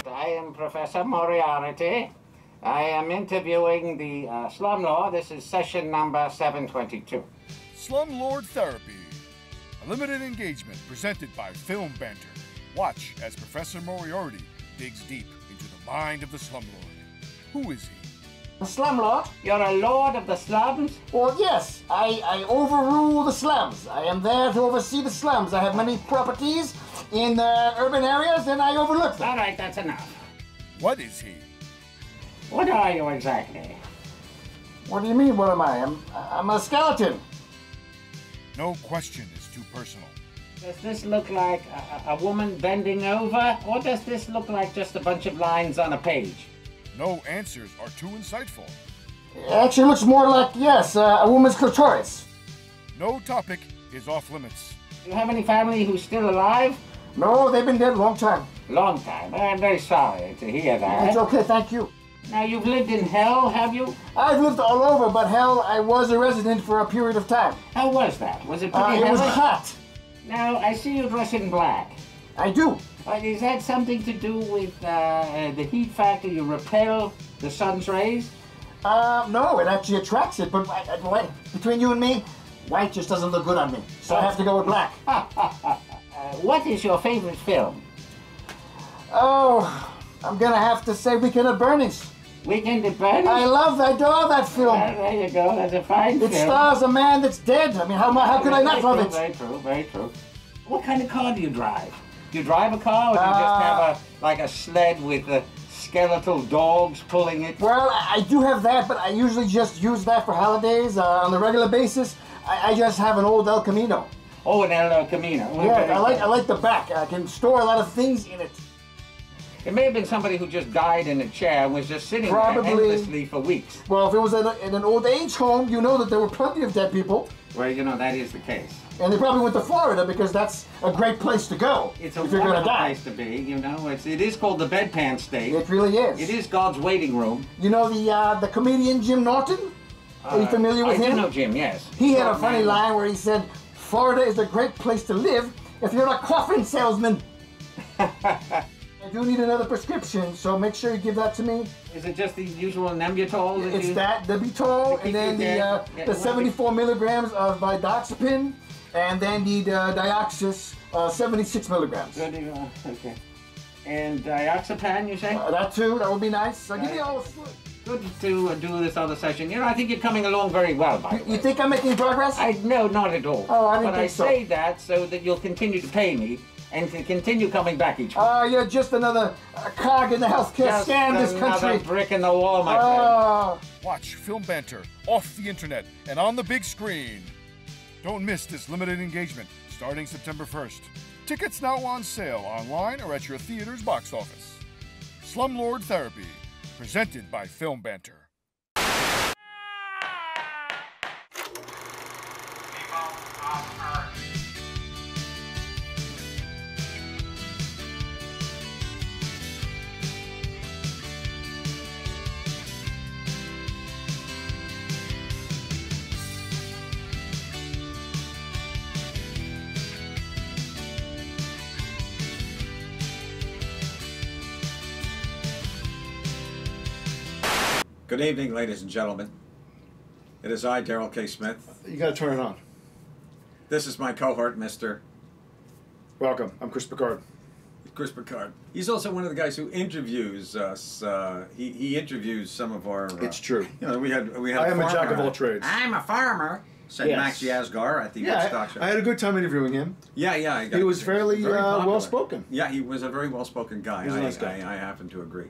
I am Professor Moriarty. I am interviewing the slumlord. This is session number 722. Slumlord Therapy, a limited engagement presented by Film Banter. Watch as Professor Moriarty digs deep into the mind of the slumlord. Who is he? The slumlord? You're a lord of the slums? Well, yes. I overrule the slums. I am there to oversee the slums. I have many properties in urban areas, and I overlook them. All right, that's enough. What is he? What are you exactly? What do you mean, what am I? I'm a skeleton. No question is too personal. Does this look like a woman bending over, or does this look like just a bunch of lines on a page? No answers are too insightful. It actually looks more like, yes, a woman's clitoris. No topic is off limits. Do you have any family who's still alive? No, they've been dead a long time. Long time. I'm very sorry to hear that. It's okay, thank you. Now, you've lived in hell, have you? I've lived all over, but hell, I was a resident for a period of time. How was that? Was it pretty It was hellish? hot. Now, I see you dress in black. I do. Is that something to do with the heat factor? You repel the sun's rays? No, it actually attracts it, but between you and me, white just doesn't look good on me, so I have to go with black. What is your favorite film? Oh, I'm gonna have to say Weekend at Bernie's. Weekend at Bernie's? I adore that film. There you go, that's a fine film. It stars a man that's dead. I mean, how could I not love it? Very true, very true. What kind of car do you drive? Do you drive a car, or do you just have a sled with skeletal dogs pulling it? Well, I do have that, but I usually just use that for holidays on a regular basis. I just have an old El Camino. Oh, an El Camino. Yeah, I like the back. I can store a lot of things in it. It may have been somebody who just died in a chair and was just sitting there endlessly for weeks. Well, if it was in an old age home, you know that there were plenty of dead people. Well, you know, that is the case. And they probably went to Florida because that's a great place to go. It's a wonderful place to be, you know. It is called the bedpan state. It really is. It is God's waiting room. You know the comedian Jim Norton? Are you familiar with him? I do know Jim, yes. He had a funny line where he said, "Florida is a great place to live if you're a coffin salesman." I do need another prescription, so make sure you give that to me. Is it just the usual Nembutal? It's that, Nembutal, and then the 74 milligrams of Vidoxapine, and then the Dioxys, 76 milligrams. Good, okay. And Dioxapan, you say? That too, that would be nice. Give me all the Good to do this other session. You know, I think you're coming along very well, by the way. You think I'm making progress? No, not at all. Oh, I didn't think so. But I say that so that you'll continue to pay me and to continue coming back each week. You're just another cog in the healthcare scam this country. Another brick in the wall, my friend. Watch Film Banter off the internet and on the big screen. Don't miss this limited engagement starting September 1st. Tickets now on sale online or at your theater's box office. Slumlord Therapy, presented by Film Banter. Good evening, ladies and gentlemen. It is I, Darrell K. Smith. You gotta turn it on. This is my cohort, Mr. Welcome. I'm Chris Picard. Chris Picard. He's also one of the guys who interviews us. He interviews some of our. It's true. You know, we had. I am a jack of all trades. I'm a farmer, said Max Yasgar at the Woodstock show. I had a good time interviewing him. Yeah. He was fairly well spoken. Yeah, he was a very well spoken guy. He was a nice guy. I happen to agree.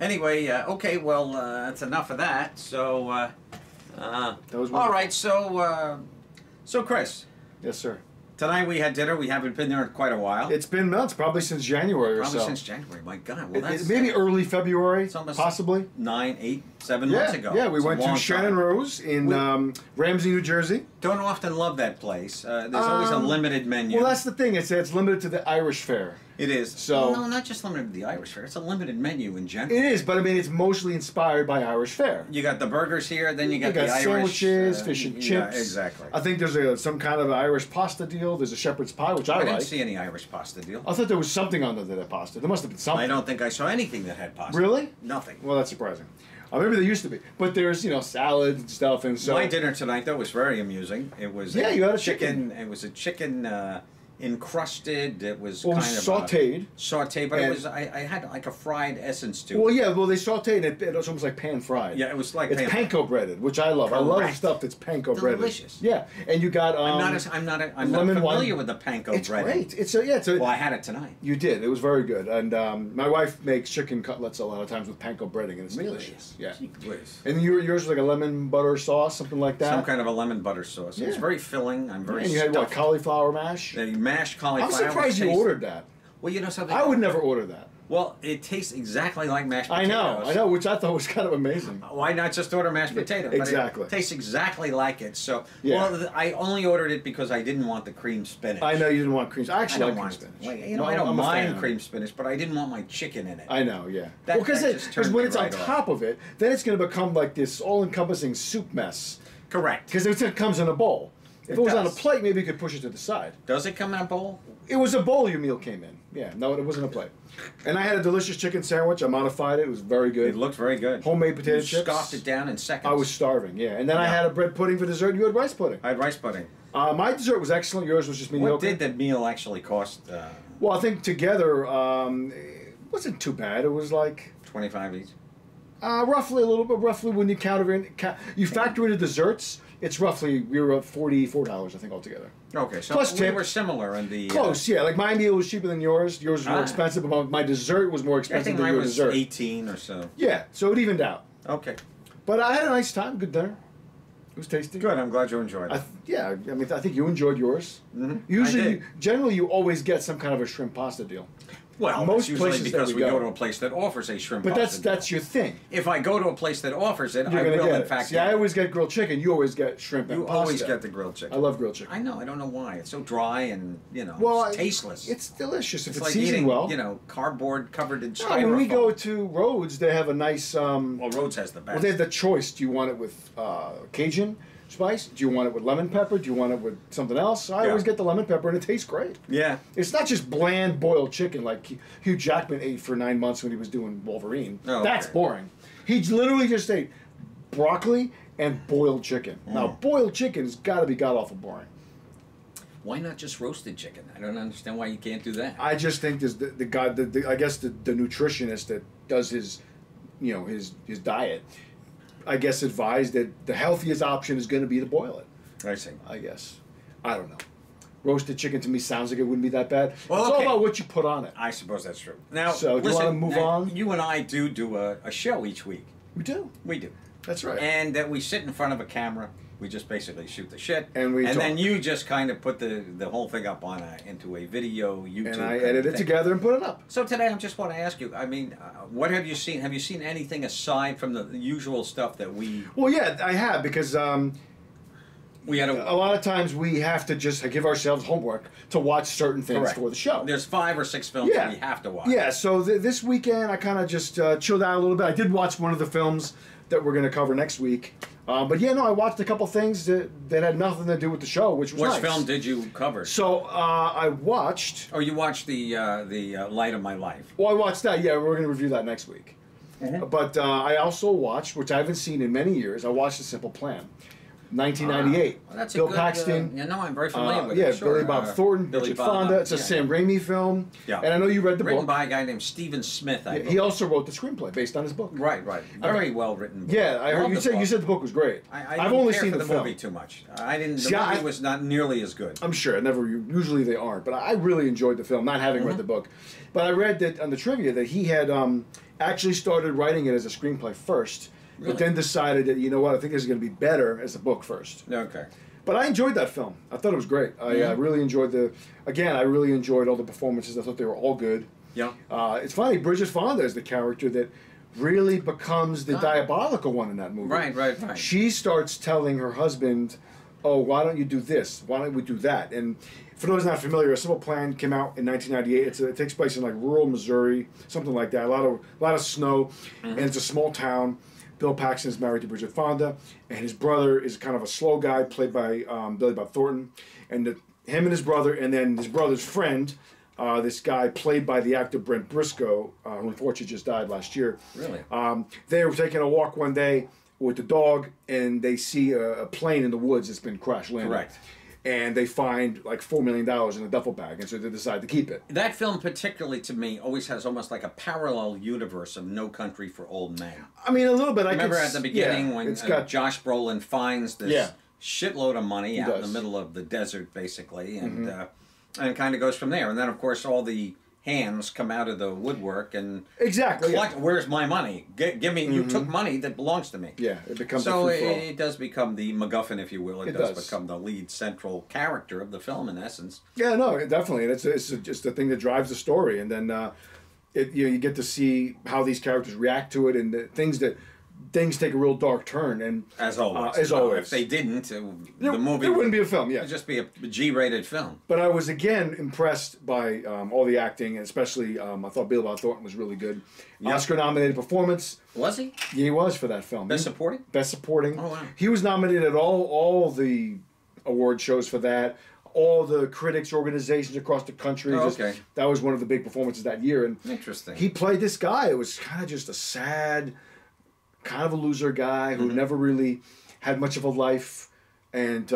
Anyway, okay, well, that's enough of that. So, that was all right. So Chris. Yes, sir. Tonight we had dinner. We haven't been there in quite a while. It's been months, probably since January or so. Probably since January. My God. Well, that's maybe early February, it's almost possibly 9, 8 7 months ago. Yeah, we It's a went to long Shannon time. Rose in Ramsey, New Jersey. Don't often love that place. There's always a limited menu. Well, that's the thing. It's limited to the Irish fare. It is. So- no, not just limited to the Irish fare. It's a limited menu in general. It is, but I mean, it's mostly inspired by Irish fare. You got the burgers here, then you got the Irish sandwiches, fish and yeah, chips. exactly. I think there's some kind of Irish pasta deal. There's a shepherd's pie, which I I like. didn't see any Irish pasta deal. I thought there was something under that pasta. There must have been something. I don't think I saw anything that had pasta. Really? Nothing. Well, that's surprising. Maybe there used to be, but there's salads and stuff, and so My dinner tonight though was very amusing. It was you had a chicken. It was a chicken encrusted. It was Well, it kind was of sautéed. sautéed, but it And- was I had like a fried essence to it. Well, yeah, they sauteed it. It was almost like pan fried. Yeah, it was like it's pan- panko breaded, which I love. I love Correct. stuff that's panko breaded. Delicious. Yeah, and you got I'm not lemon familiar wine. with the panko It's bread. great. It's a Well, I had it tonight. You did. It was very good. And my wife makes chicken cutlets a lot of times with panko breading, and it's Really? delicious. Yeah. Gee whiz. And yours was like a lemon butter sauce, something like that. Some kind of a lemon butter sauce. It was Yeah. very filling. I'm very And you had what, stuffed. cauliflower mash? The mashed cauliflower. I'm surprised was you tasty. ordered that. Well, you know something. I would never order that. Well, it tastes exactly like mashed I potatoes. know, which I thought was kind of amazing. Why not just order mashed potatoes? Exactly. But it tastes exactly like it. So, Yeah. well, I only ordered it because I didn't want the cream spinach. I know you didn't want cream. I I actually don't like cream want spinach. Well, No, I don't I'm a fan mind of it. cream spinach, but I didn't want my chicken in it. I know, yeah. That- Well, that just because turned when me it's on right off. top of it, then it's going to become like this all-encompassing soup mess. Correct. Because it comes in a bowl. If It it was on a does. plate, maybe you could push it to the side. Does it come in a bowl? It was a bowl your meal came in. Yeah, no, it wasn't a plate. And I had a delicious chicken sandwich. I modified it. It was very good. It looked very good. Homemade potato You chips. scoffed it down in seconds. I was starving, yeah. And then I Yeah. had a bread pudding for dessert. You had rice pudding. I had rice pudding. My dessert was excellent. Yours was just mediocre. What did that meal actually cost? Well, I think together, it wasn't too bad. It was like 25 each. roughly a little bit. Roughly when you you factor in the desserts, it's roughly we were at $44, I think, altogether. Okay, so Plus we tip. were similar in the Close, yeah. Like my meal was cheaper than yours. Yours was more Ah. expensive, but my dessert was more I expensive think than mine your was dessert. 18 or so. Yeah, so it evened out. Okay, But I had a nice time. Good dinner. It was tasty. good. I'm glad you enjoyed it. Yeah, I mean, I think you enjoyed yours. Mhm, Usually, I did. generally, you always get some kind of a shrimp pasta deal. Well, most most usually places that because we we go. go to a place that offers a shrimp But pasta. that's your thing. If I go to a place that offers it, You're I gonna will get in it. fact. See, get I it. always get grilled chicken. You always get shrimp and You pasta. always get the grilled chicken. I love grilled chicken. I know. I don't know why. It's so dry and Well, it's tasteless. It's delicious if It's it's like seasoned eating, well. cardboard covered in No, styrofoam. when we go to Rhodes, they have a nice. Well, Rhodes has the best. Well, they have the choice. Do you want it with Cajun spice? Do you want it with lemon pepper? Do you want it with something else? I Yeah. always get the lemon pepper, and it tastes great. yeah. It's not just bland boiled chicken like Hugh Jackman ate for 9 months when he was doing Wolverine. Oh, That's okay. boring. He literally just ate broccoli and boiled chicken. Now, boiled chicken has got to be god awful boring. Why not just roasted chicken? I don't understand why you can't do that. I just think there's the guy, I guess the nutritionist that does his diet, I guess advised that the healthiest option is going to be to boil it. I see. I guess. I don't know. Roasted chicken to me sounds like it wouldn't be that bad. Well, it's okay. all about what you put on it. I suppose that's true. Now, So, do you listen, wanna move now, on? You and I do a show each week. We do. We do. That's right. And that we sit in front of a camera. We just basically shoot the shit. And we then talk. you just kind of put the whole thing up on into a video YouTube. And I kind edit of it thing. together and put it up. So today I just want to ask you, I mean, what have you seen? Have you seen anything aside from the usual stuff that we... Well, yeah, I have, because We had a lot of times we have to just give ourselves homework to watch certain things Correct. for the show. There's 5 or 6 films that we have to watch. Yeah, so this weekend I kind of just chilled out a little bit. I did watch one of the films that we're going to cover next week. But yeah, no, I watched a couple things that had nothing to do with the show, which was Which nice. film did you cover? So I watched... Oh, you watched the Light of My Life. Well, I watched that. Yeah, we're going to review that next week. Mm-hmm. But I also watched, which I haven't seen in many years, I watched A Simple Plan. 1998. Well, that's Bill a good, Paxton. you know, I'm very familiar with Yeah, it. Sure. Billy Bob Thornton, Billy Bridget Bob, Fonda. It's a yeah. Sam Raimi film. Yeah. And I know you read the Written book. by a guy named Stephen Smith. I Yeah, believe. he also wrote the screenplay based on his book. Right. Very well written. Book. Yeah, I heard Love you the said book. you said the book was great. I I've didn't only care seen for the the film. movie too much. I didn't. The See, movie was not nearly as good. I'm sure. Usually they aren't, but I really enjoyed the film, not having read the book. But I read that on the trivia that he had actually started writing it as a screenplay first, Really? but then decided that, you know what, I think this is going to be better as a book first. Okay. But I enjoyed that film. I thought it was great. I really enjoyed I really enjoyed all the performances. I thought they were all good. Yeah. It's funny, Bridget Fonda is the character that really becomes the diabolical one in that movie. Right. She starts telling her husband, "Oh, why don't you do this? Why don't we do that?" And for those not familiar, A Simple Plan came out in 1998. It takes place in like rural Missouri, something like that. A lot of snow, and it's a small town. Bill Paxton is married to Bridget Fonda, and his brother is kind of a slow guy played by Billy Bob Thornton, and him and his brother, and then his brother's friend. This guy played by the actor Brent Briscoe, who unfortunately just died last year. Really? They were taking a walk one day with the dog, and they see a plane in the woods that's been crash landed. Correct. And they find like $4 million in a duffel bag, and so they decide to keep it. That film, particularly to me, always has almost like a parallel universe of No Country for Old Men. I mean, a little bit. Remember at the beginning when Josh Brolin finds this shitload of money out in the middle of the desert, basically, and it kind of goes from there. And then, of course, all the hands come out of the woodwork and collect, where's my money? Give me, you took money that belongs to me. Yeah, it becomes so it does become the MacGuffin, if you will. It does become the lead central character of the film, in essence. Yeah, no, definitely. It's just the thing that drives the story, and then you get to see how these characters react to it, and the things take a real dark turn. And as always, if they didn't, the movie it wouldn't be a film. Yeah, it'd just be a G-rated film. But I was again impressed by all the acting, and especially I thought Billy Bob Thornton was really good. Yep. Oscar-nominated performance. Was he? Yeah, he was for that film. Best Supporting. Best Supporting. Oh wow. He was nominated at all the award shows for that. All the critics organizations across the country. Oh, okay. That was one of the big performances that year. And interesting. He played this guy. It was kind of just a sad, kind of a loser guy who never really had much of a life. And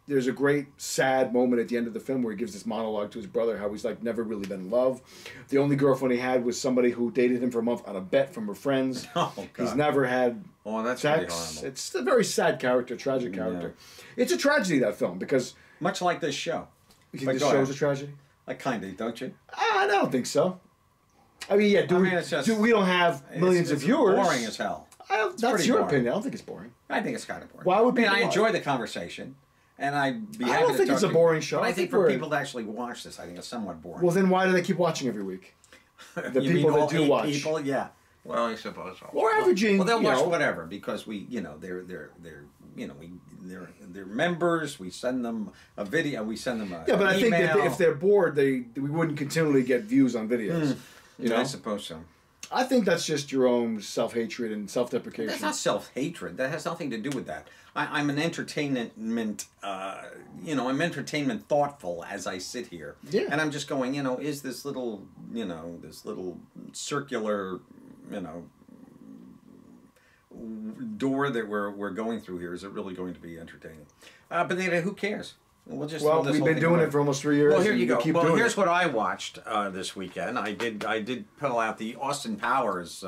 there's a great sad moment at the end of the film where he gives this monologue to his brother how he's like never really been in love. The only girlfriend he had was somebody who dated him for a month on a bet from her friends. Oh, God. He's never had that's sex. horrible. It's a very sad character, tragic character. It's a tragedy, that film, because much like this show. You think this show's a tragedy? Like kind of, don't you? I don't think so. I mean, we don't have millions of viewers. Boring as hell. That's your opinion. I don't think it's boring. I think it's kind of boring. Why would I enjoy the conversation, and I'd be happy to I don't think it's a boring show. But I think for people to actually watch this, I think it's somewhat boring. Well, then why do they keep watching every week? The people that do watch. People, yeah. Well, I suppose so. Or averaging. Well, they'll watch whatever because they're members. We send them a video. We send them a but I think email. that if they're bored, we wouldn't continually get views on videos. You know? I suppose so. I think that's just your own self-hatred and self-deprecation. That's not self-hatred. That has nothing to do with that. I'm an entertainment, I'm entertainment thoughtful as I sit here. Yeah. And I'm just going, is this little circular, door that we're going through here, is it really going to be entertaining? But then who cares? We've been doing it for almost 3 years. Well, here you go. Well, here's what I watched this weekend. I did pull out the Austin Powers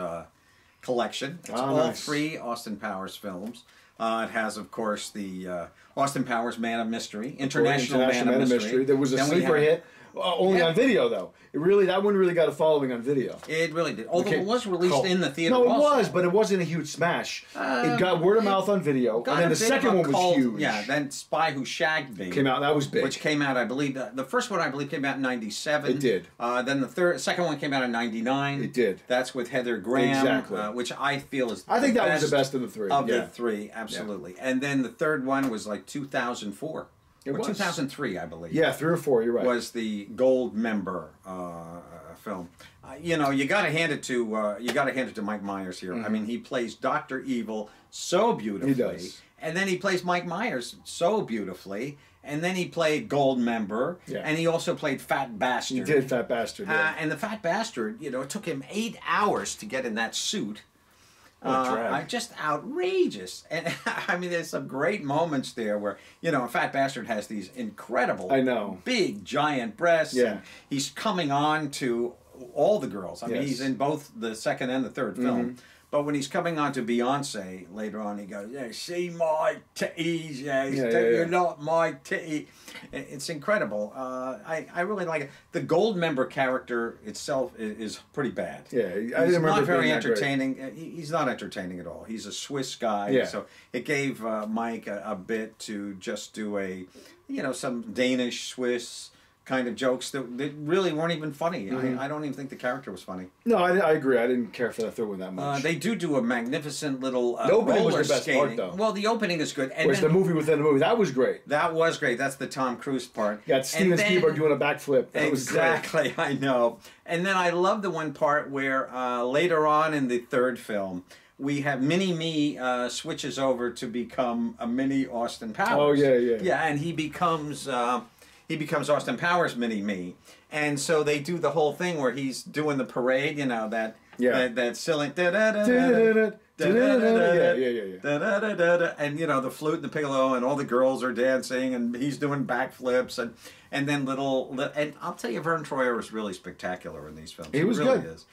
collection. It's all 3 Austin Powers films. It has, of course, the Austin Powers Man of Mystery, International Man of Mystery. There was a sleeper hit. Only on video, though. That one really got a following on video. It really did. Although it was released in the theater. No, it was, but it wasn't a huge smash. It got word of mouth on video, and then the second one was huge. Yeah, then Spy Who Shagged Me came out. That was big. Which came out, I believe, the first one I believe came out in '97. It did. Then the second one came out in '99. It did. That's with Heather Graham, exactly. Which I feel is. I think that was the best of the 3. Of the 3, absolutely. Yeah. And then the third one was like 2004. It was 2003, I believe. Yeah, 3 or 4. You're right. Was the Gold Member film? You got to hand it to Mike Myers here. I mean, he plays Dr. Evil so beautifully. He does. And then he plays Mike Myers so beautifully. And then he played Gold Member. Yeah. And he also played Fat Bastard. He did Fat Bastard. Yeah. And the Fat Bastard, it took him 8 hours to get in that suit. Just outrageous. And I mean, there's some great moments there where, a Fat Bastard has these incredible, big, giant breasts. Yeah. And he's coming on to all the girls. I mean, he's in both the second and the third film. But when he's coming on to Beyonce later on, he goes, see my titties, you're not my titty. It's incredible. I really like it. The Gold Member character itself is pretty bad. Yeah, he's not very entertaining. He's not entertaining at all. He's a Swiss guy, so it gave Mike a bit to just do some Danish, Swiss kind of jokes that really weren't even funny. I don't even think the character was funny. No, I agree. I didn't care for that third one that much. They do a magnificent little the opening was roller the best skating. part, though. Well, the opening is good. And Where's the movie within the movie? That was great. That was great. That's the Tom Cruise part. You got Steven Spielberg doing a backflip. That exactly, was great. I know. And then I love the one part where later on in the third film, we have Mini-Me switches over to become a mini Austin Powers. Oh, yeah. Yeah, and he becomes Austin Powers Mini-Me. And so they do the whole thing where he's doing the parade, you know, that silly... And, you know, the flute and the piccolo and all the girls are dancing and he's doing backflips and then and I'll tell you, Vern Troyer was really spectacular in these films. He was really good. Is.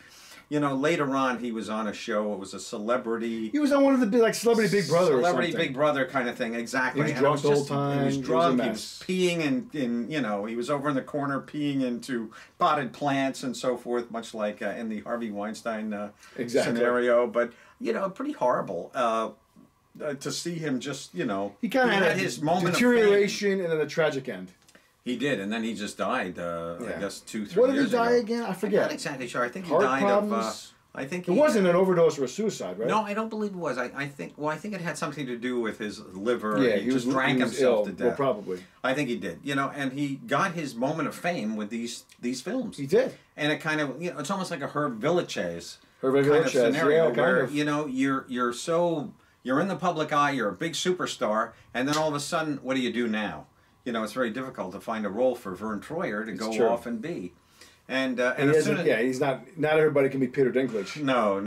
You know, later on he was on a show. It was a celebrity. He was on one of the like Celebrity Big Brother. Celebrity or something. Big Brother kind of thing. Exactly. He was drunk the whole time. He was drunk. He was mess. peeing in you know, he was over in the corner peeing into potted plants and so forth, much like in the Harvey Weinstein scenario. But you know, pretty horrible. To see him just, you know, he kind of had his moment deterioration of fame. And then a tragic end. He did, and then he just died. I guess 2-3 years ago. What did he die again? I forget. I'm not exactly sure. I think he Heart died problems? of. I think it wasn't an overdose or a suicide, right? No, I don't believe it was. I think. Well, I think it had something to do with his liver. Yeah, he just drank himself to death. Well, probably. I think he did. You know, and he got his moment of fame with these films. He did. And it kind of, you know, it's almost like a Herb Villachez kind of scenario where of. you know you're in the public eye, you're a big superstar, and then all of a sudden, what do you do now? You know, it's very difficult to find a role for Vern Troyer to go off and be. And as soon as, he's not everybody can be Peter Dinklage. No.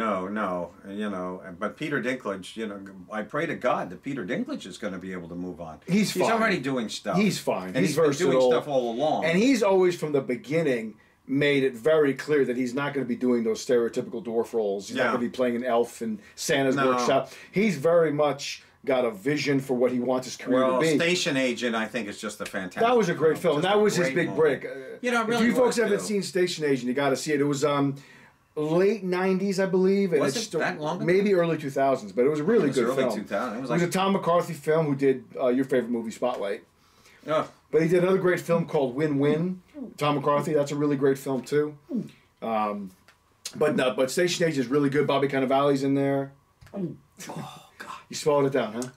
You know, but Peter Dinklage, you know, I pray to God that Peter Dinklage is going to be able to move on. He's fine. already doing stuff. He's fine. And he's been doing stuff all along. And he's always from the beginning made it very clear that he's not going to be doing those stereotypical dwarf roles. He's not going to be playing an elf in Santa's workshop. He's very much got a vision for what he wants his career to be. Station Agent, I think, is just a fantastic. That was a great film. That was his big break. You know, really if you folks haven't seen Station Agent, you got to see it. It was late '90s, I believe. And was it that long ago? Maybe early 2000s, but it was a really good early film. 2000s. It was a Tom McCarthy film who did your favorite movie, Spotlight. Oh. But he did another great film called Win-Win. Tom McCarthy, that's a really great film too. But Station Agent is really good. Bobby Cannavale's in there. Oh God! You swallowed it down, huh?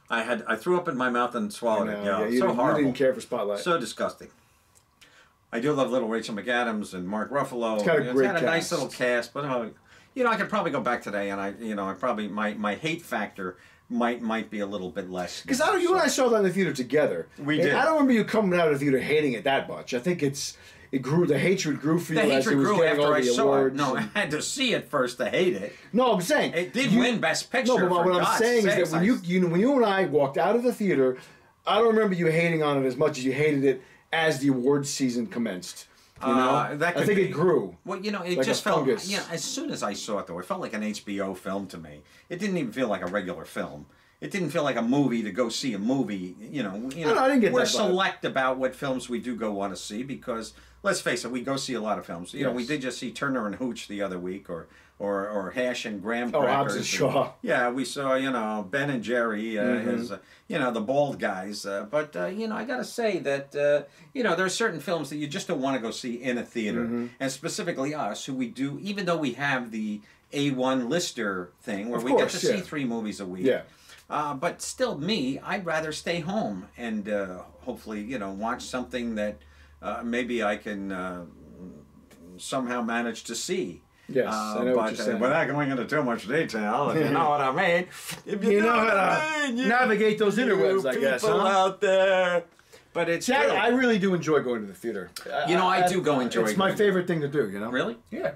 I threw up in my mouth and swallowed it. Yeah, you so horrible. You didn't care for Spotlight. So disgusting. I do love little Rachel McAdams and Mark Ruffalo. It's got a nice little cast, but you know, I could probably go back today, and I probably my hate factor might be a little bit less. Because you and I saw that in the theater together. We did. I don't remember you coming out of the theater hating it that much. I think it grew. The hatred grew for you as it was getting all the awards. No, I had to see it first to hate it. No, I'm saying it did win Best Picture. No, but what I'm saying is that when you and I walked out of the theater, I don't remember you hating on it as much as you hated it as the awards season commenced. You know, I think it grew. Well, you know, it like just felt. You know, as soon as I saw it, though, it felt like an HBO film to me. It didn't even feel like a regular film. It didn't feel like a movie to go see a movie. You know, I didn't get we're that select about what films we do go want to see because let's face it, we go see a lot of films. You know, we did just see Turner and Hooch the other week, or Hash and Graham Crackers. Hobbs and Shaw. Yeah, we saw Ben and Jerry as the bald guys. But I got to say that there are certain films that you just don't want to go see in a theater, and specifically us, who we do, even though we have the A1 lister thing where we get to see 3 movies a week. Yeah. But still, I'd rather stay home and hopefully, watch something that maybe I can somehow manage to see. Yes, I know what you're saying. Without going into too much detail, if you know what I mean. If you know how to navigate those interwebs, I guess, people out there. But it's I really do enjoy going to the theater. I do go enjoy. It's my favorite thing to do. You know. Really? Yeah.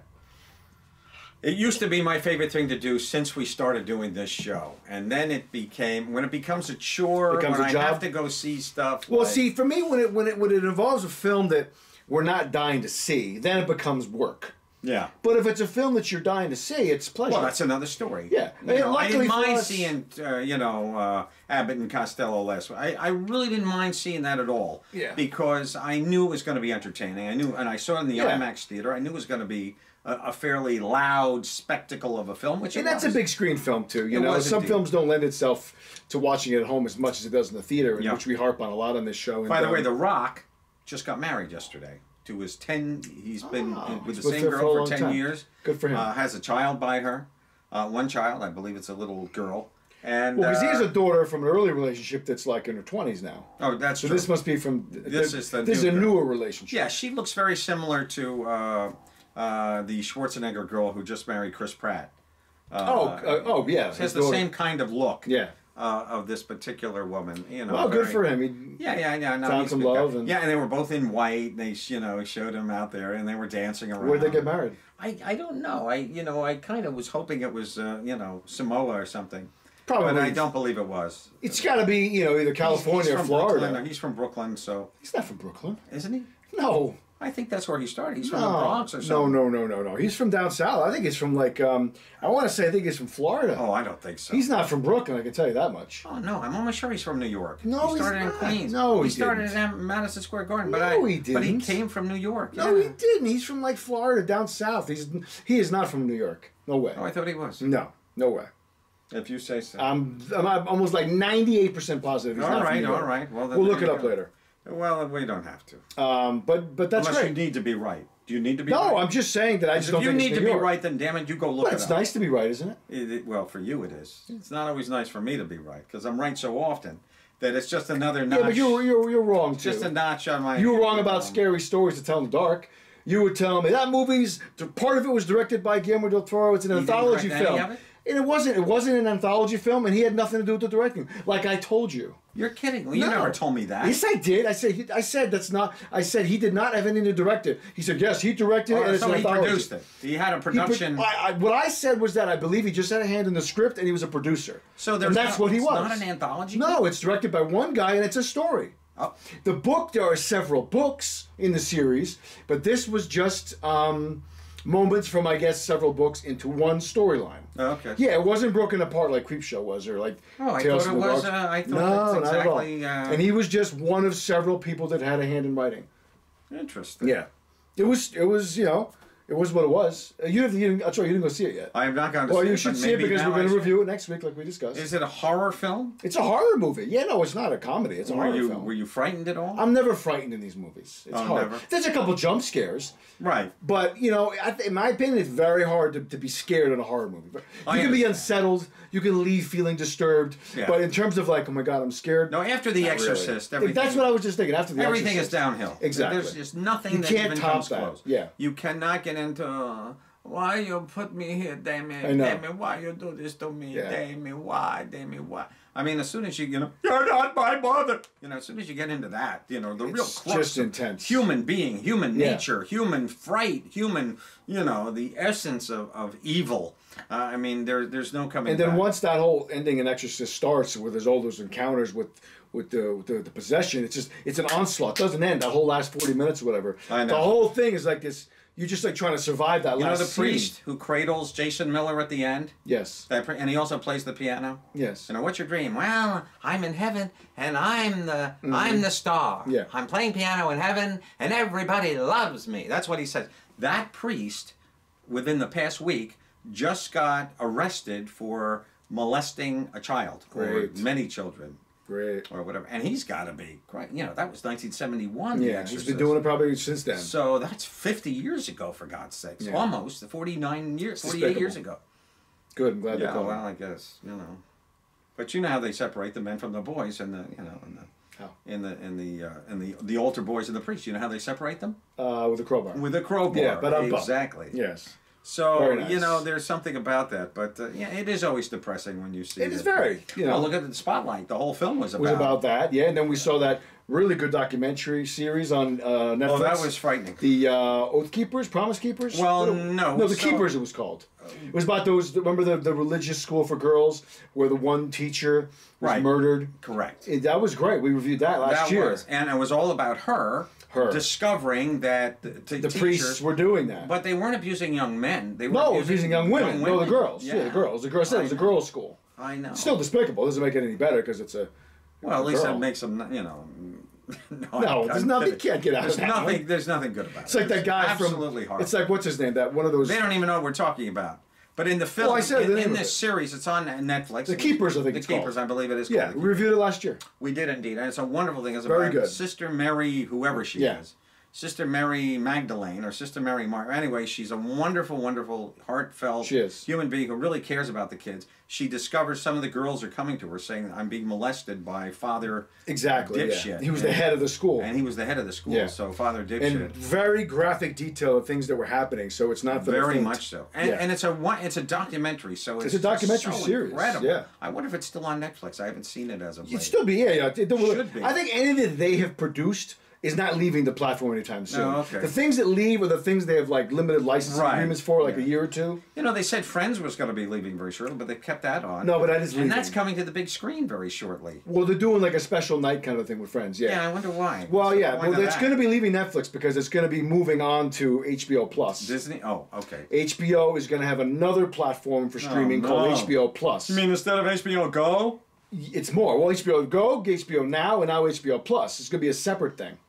It used to be my favorite thing to do since we started doing this show, and then it became when it becomes a chore, when I have to go see stuff. Well, see, for me, when it involves a film that we're not dying to see, then it becomes work. Yeah. But if it's a film that you're dying to see, it's pleasure. Well, that's another story. Yeah. I didn't mind seeing, Abbott and Costello last week. I really didn't mind seeing that at all. Yeah. Because I knew it was going to be entertaining. And I saw it in the IMAX theater. I knew it was going to be a fairly loud spectacle of a film, which that's a big screen film too. You know, some films don't lend itself to watching it at home as much as it does in the theater, which we harp on a lot on this show. And, by the way, The Rock just got married yesterday to his 10. He's been with the he's same been for a girl for long 10 time. years. Good for him. Has a child by her. One child, I believe it's a little girl. And Well, because he has a daughter from an early relationship that's like in her 20s now. oh, that's So true. this must be from. This is the This is new a girl. newer relationship. Yeah, she looks very similar to the Schwarzenegger girl who just married Chris Pratt. Yeah. She has the same kind of look. Yeah. Of this particular woman, you know. Well, good very- for him. Yeah. No, Found he's some a good guy. love and- yeah, and they were both in white. And they, showed him out there, and they were dancing around. Where'd they get married? I don't know. I kind of was hoping it was Samoa or something. Probably. But I don't believe it was. It's got to be, either California He's or from Florida. Brooklyn, he's from Brooklyn, so He's not from Brooklyn. isn't he? No. I think that's where he started. He's from the Bronx or No, something. no. He's from down south. I think he's from I want to say I think he's from Florida. Oh, I don't think so. He's not from Brooklyn, I can tell you that much. Oh no, I'm almost sure he's from New York. No, he started he's in not. Queens. No, he he started didn't. at Madison Square Garden. But No, he But he didn't. came from New York. No, yeah. he didn't. He's from Florida, down south. He is not from New York. No way. Oh, I thought he was. No way. If you say so. I'm almost 98% positive he's not from New York. all right. Well, then We'll there look it you up go. later. Well, we don't have to. But that's Unless great. you need to be right. Do you need to be right? No, I'm just saying that I just If don't you think need it's to New be York. right, then damn it, you go look But it it's up. nice to be right, isn't it? Well, for you it is. It's not always nice for me to be right because I'm right so often that it's just another notch. Yeah, but you're wrong too. just a notch on my. You were wrong about scary stories to tell in the dark. You were telling me that movie's part of it was directed by Guillermo del Toro. It's an He didn't anthology direct any film, of it? and it wasn't an anthology film, and he had nothing to do with the directing. Like I told you. You're kidding. Well, you No. never told me that. Yes, I did. I said that's not. I said he did not have anything to direct it. He said yes, he directed it, and it's so an he anthology. produced it. He had a He production. what I said was that I believe he just had a hand in the script, and he was a producer. So and that's what he it's was. not an anthology? No, it's directed by one guy, and it's a story. Oh. The book, there are several books in the series, but this was just moments from, I guess, several books into one storyline. Oh, okay. Yeah, it wasn't broken apart like Creepshow was, or like Oh, I Tales thought from it the was. Dark. I thought No, that's exactly. not at all. And he was just one of several people that had a hand in writing. Interesting. Yeah, it was it was what it was. I'm sorry, you didn't go see it yet. I have not gone to Well, see you it, should but see it maybe because now we're going I to should. review it next week, like we discussed. Is it a horror film? It's a horror movie. Yeah, no, it's not a comedy. It's a Were horror you film. were you frightened at all? I'm never frightened in these movies. It's Oh, hard. never? There's a couple jump scares, Right. but in my opinion, it's very hard to be scared in a horror movie. But I you can be understand. unsettled. You can leave feeling disturbed. Yeah. But in terms of oh my god, I'm scared. No, after The not Exorcist, really. everything. That's what I was just thinking. After the Everything Exorcist, is downhill. Exactly. There's just nothing You that can't even top comes that. close. Yeah. You cannot get into why you put me here, Damien. I know. Damien, why you do this to me, Yeah. Damien? Why, Damien? Why? I mean, as soon as you're not my mother. As soon as you get into that, the real It's crux just of intense. human being, human Yeah. nature, human fright, human, the essence of evil. I mean, there's no coming And then back. once that whole ending in Exorcist starts, with all those encounters with the possession, it's an onslaught. It doesn't end. That whole last 40 minutes or whatever. I know. The whole thing is like this. You're just trying to survive that last the scene. priest who cradles Jason Miller at the end? Yes. And he also plays the piano? Yes. What's your dream? Well, I'm in heaven, and I'm the star. Yeah. I'm playing piano in heaven, and everybody loves me. That's what he says. That priest, within the past week, just got arrested for molesting a child. Great. Or many children. Great. Or whatever. And he's got to be, that was 1971, The Yeah, he's Exorcist. been doing it probably since then. So that's 50 years ago, for God's sakes. Yeah. Almost 48 years Despicable. ago. Good. I'm glad they Yeah, caught well, him. I guess but you know how they separate the men from the boys, and How? the altar boys and the priests. You know how they separate them With the crowbar. with a crowbar. Yeah, but exactly. Yes. So Very nice. there's something about that, but it is always depressing when you see It is that. very. Well, look at the Spotlight. The whole film was It was about that, yeah. And then we saw that really good documentary series on Netflix. Oh, that was frightening. The Oath Keepers, Promise Keepers? Well, What- no, No, The so- Keepers it was called. It was about those, remember the religious school for girls where the one teacher was Right. murdered? Correct. That was great. We reviewed that last year. And it was all about her discovering that the The priests were doing that. But they weren't abusing young men. They were No, it was using young women. No, the girls. Yeah, the girls. The girls said it was a girls' school. I know. Still despicable. Doesn't make it any better because it's a Well, at least girl. it makes them, No, there's nothing. You can't get out There's of that. nothing. There's nothing good about it. It's like that guy from. Absolutely horrible. It's like what's his name? That one of those. They don't even know what we're talking about. But in the film, I said the name in of this it. series, it's on Netflix. The Keepers, I think The it's Keepers, called. I believe it is. Yeah, called we reviewed it last year. We did indeed, and it's a wonderful thing. It's Very about good. Sister Mary, whoever she Yeah. is, Sister Mary Magdalene or Sister Mary Martin. Anyway, she's a wonderful, wonderful, heartfelt human being who really cares about the kids. She discovers some of the girls are coming to her saying, I'm being molested by Father Dipshit. Yeah. He was the head of the school. And he was the head of the school, so Father Dipshit. And very graphic detail of things that were happening, so it's not very much so. And it's a documentary, so it's a documentary so series. Incredible. Yeah. I wonder if it's still on Netflix. I haven't seen it as of late. It'd still be, yeah. It should be. I think anything that they have produced is not leaving the platform anytime soon. Oh, okay. The things that leave are the things they have like limited license agreements for, like a year or two. You know, they said Friends was going to be leaving very shortly, but they kept that on. No, but that is leaving. And that's coming to the big screen very shortly. Well, they're doing like a special night kind of thing with Friends, yeah. Yeah, I wonder why. Well, it's going to be leaving Netflix because it's going to be moving on to HBO Plus. Disney? Oh, okay. HBO is going to have another platform for streaming called HBO Plus. You mean instead of HBO Go? It's more. Well, HBO Go, HBO Now, and now HBO Plus. It's going to be a separate thing.